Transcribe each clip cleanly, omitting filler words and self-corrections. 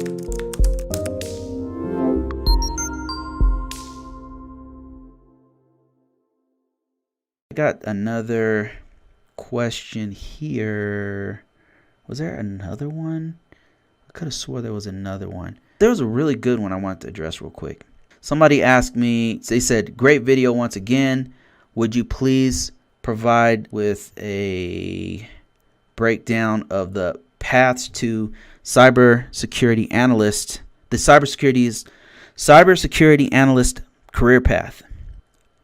I got another question here. Was there another one? I could have swore there was another one. There was a really good one I wanted to address real quick. Somebody asked me, they said, great video once again. Would you please provide with a breakdown of the paths to cybersecurity analyst, the cybersecurity analyst career path?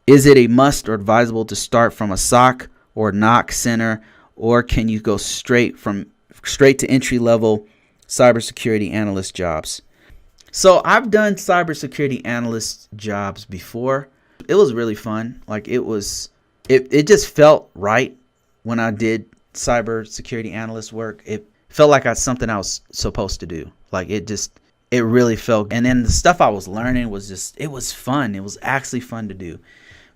Is it a must or advisable to start from a SOC or NOC center, or can you go straight to entry level cybersecurity analyst jobs? So I've done cybersecurity analyst jobs before. It was really fun. Like it just felt right when I did cybersecurity analyst work. It felt like something I was supposed to do. Like it really felt. And then the stuff I was learning was it was fun. It was actually fun to do.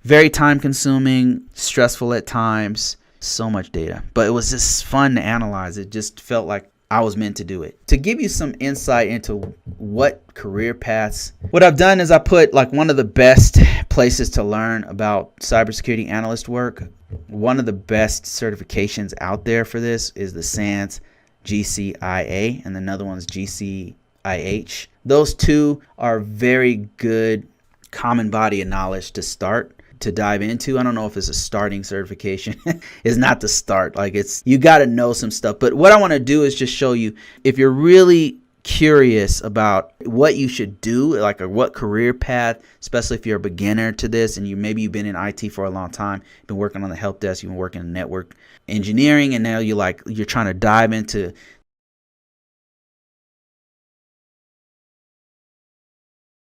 Very time consuming, stressful at times, so much data, but it was just fun to analyze. It just felt like I was meant to do it. To give you some insight into what career paths, what I've done is I put like one of the best places to learn about cybersecurity analyst work. One of the best certifications out there for this is the SANS GCIA, and another one's GCIH. Those two are very good common body of knowledge to start, to dive into. I don't know if it's a starting certification. It's not the start. Like you got to know some stuff. But what I want to do is just show you, if you're really curious about what you should do, like what career path, especially if you're a beginner to this and maybe you've been in IT for a long time, been working on the help desk, you've been working in network engineering, and now you're trying to dive into